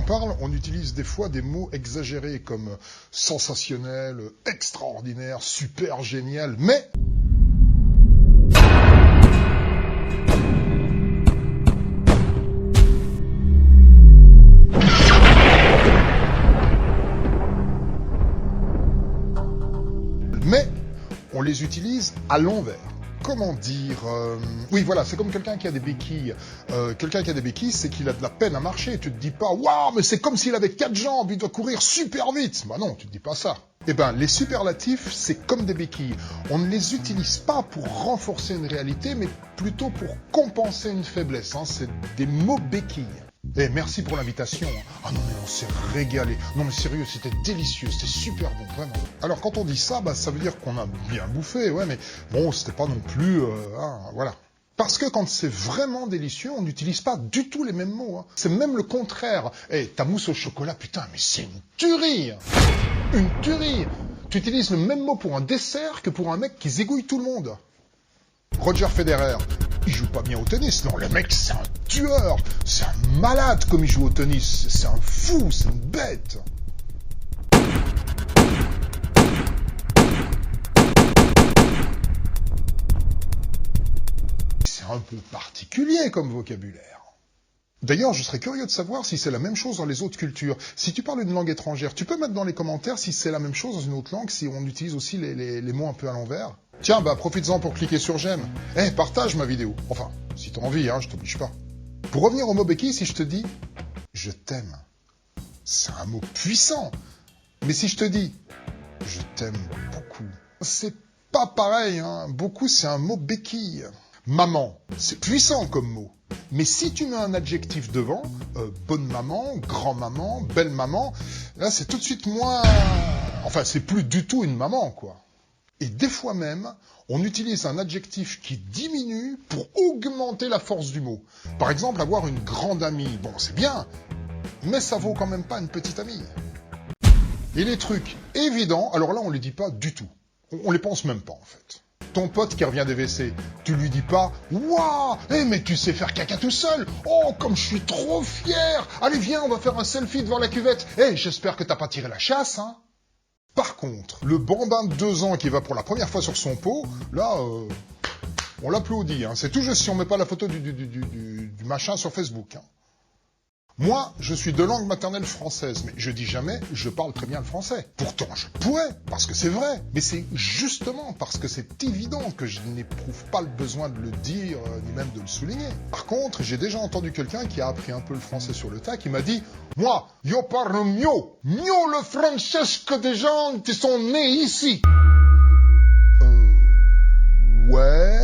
on parle, on utilise des fois des mots exagérés comme sensationnel, extraordinaire, super génial, mais... on les utilise à l'envers. Comment dire Oui, voilà, c'est comme quelqu'un qui a des béquilles. Quelqu'un qui a des béquilles, c'est qu'il a de la peine à marcher. Tu te dis pas, waouh, mais c'est comme s'il avait 4 jambes, il doit courir super vite. Bah non, tu te dis pas ça. Eh ben, les superlatifs, c'est comme des béquilles. On ne les utilise pas pour renforcer une réalité, mais plutôt pour compenser une faiblesse. Hein. C'est des mots béquilles. Eh, merci pour l'invitation. Ah non, mais on s'est régalé. Non, mais sérieux, c'était délicieux, c'était super bon, vraiment. Alors, quand on dit ça, bah, ça veut dire qu'on a bien bouffé, ouais, mais bon, c'était pas non plus... voilà. Parce que quand c'est vraiment délicieux, on n'utilise pas du tout les mêmes mots. Hein. C'est même le contraire. Eh, ta mousse au chocolat, putain, mais c'est une tuerie. Une tuerie. Tu utilises le même mot pour un dessert que pour un mec qui zigouille tout le monde. Roger Federer, il joue pas bien au tennis. Non, le mec, c'est un tueur. C'est un malade comme il joue au tennis. C'est un fou, c'est une bête. C'est un peu particulier comme vocabulaire. D'ailleurs, je serais curieux de savoir si c'est la même chose dans les autres cultures. Si tu parles une langue étrangère, tu peux mettre dans les commentaires si c'est la même chose dans une autre langue, si on utilise aussi les mots un peu à l'envers. Tiens, bah profites-en pour cliquer sur j'aime. Eh, partage ma vidéo. Enfin, si t'as envie, hein, je t'oblige pas. Pour revenir au mot béquille, si je te dis « je t'aime », c'est un mot puissant. Mais si je te dis « je t'aime beaucoup », c'est pas pareil, hein. Beaucoup, c'est un mot béquille. Maman, c'est puissant comme mot. Mais si tu mets un adjectif devant, bonne maman, grand-maman, belle maman, là c'est tout de suite moins... Enfin, c'est plus du tout une maman, quoi. Et des fois même, on utilise un adjectif qui diminue pour augmenter la force du mot. Par exemple, avoir une grande amie, bon c'est bien, mais ça vaut quand même pas une petite amie. Et les trucs évidents, alors là on les dit pas du tout. On les pense même pas en fait. Ton pote qui revient des WC, tu lui dis pas « Waouh, mais tu sais faire caca tout seul. Oh, comme je suis trop fier. Allez, viens, on va faire un selfie devant la cuvette. J'espère que t'as pas tiré la chasse, hein ?» Par contre, le bambin de 2 ans qui va pour la première fois sur son pot, là, on l'applaudit. Hein. C'est tout juste si on met pas la photo du machin sur Facebook. Hein. Moi, je suis de langue maternelle française, mais je dis jamais je parle très bien le français. Pourtant, je pourrais, parce que c'est vrai. Mais c'est justement parce que c'est évident que je n'éprouve pas le besoin de le dire, ni même de le souligner. Par contre, j'ai déjà entendu quelqu'un qui a appris un peu le français sur le tas, qui m'a dit « Moi, je parle mieux le français que des gens qui sont nés ici. » Ouais...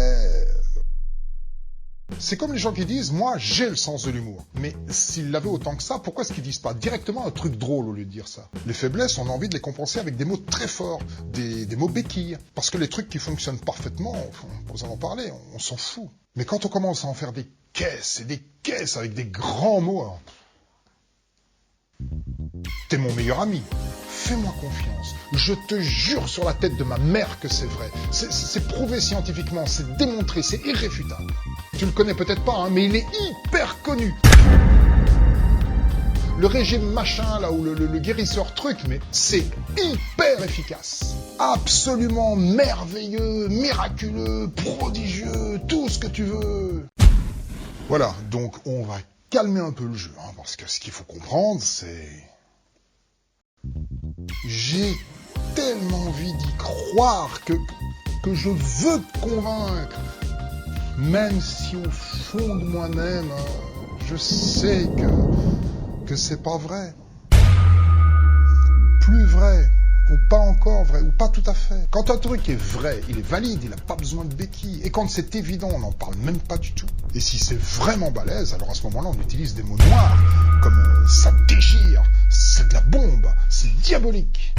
C'est comme les gens qui disent « Moi, j'ai le sens de l'humour ». Mais s'ils l'avaient autant que ça, pourquoi est-ce qu'ils disent pas directement un truc drôle au lieu de dire ça? Les faiblesses, on a envie de les compenser avec des mots très forts, des mots béquilles. Parce que les trucs qui fonctionnent parfaitement, vous en parler, on s'en fout. Mais quand on commence à en faire des caisses et des caisses avec des grands mots... Alors... T'es mon meilleur ami. Fais-moi confiance. Je te jure sur la tête de ma mère que c'est vrai. C'est prouvé scientifiquement, c'est démontré, c'est irréfutable. Tu le connais peut-être pas, hein, mais il est hyper connu. Le régime machin, là, ou le guérisseur truc, mais c'est hyper efficace. Absolument merveilleux, miraculeux, prodigieux, tout ce que tu veux. Voilà, donc on va calmer un peu le jeu, hein, parce que ce qu'il faut comprendre, c'est... J'ai tellement envie d'y croire que je veux te convaincre. Même si au fond de moi-même, je sais que c'est pas vrai. Plus vrai, ou pas encore vrai, ou pas tout à fait. Quand un truc est vrai, il est valide, il n'a pas besoin de béquilles. Et quand c'est évident, on n'en parle même pas du tout. Et si c'est vraiment balèze, alors à ce moment-là, on utilise des mots noirs, comme ça déchire, c'est de la bombe, c'est diabolique.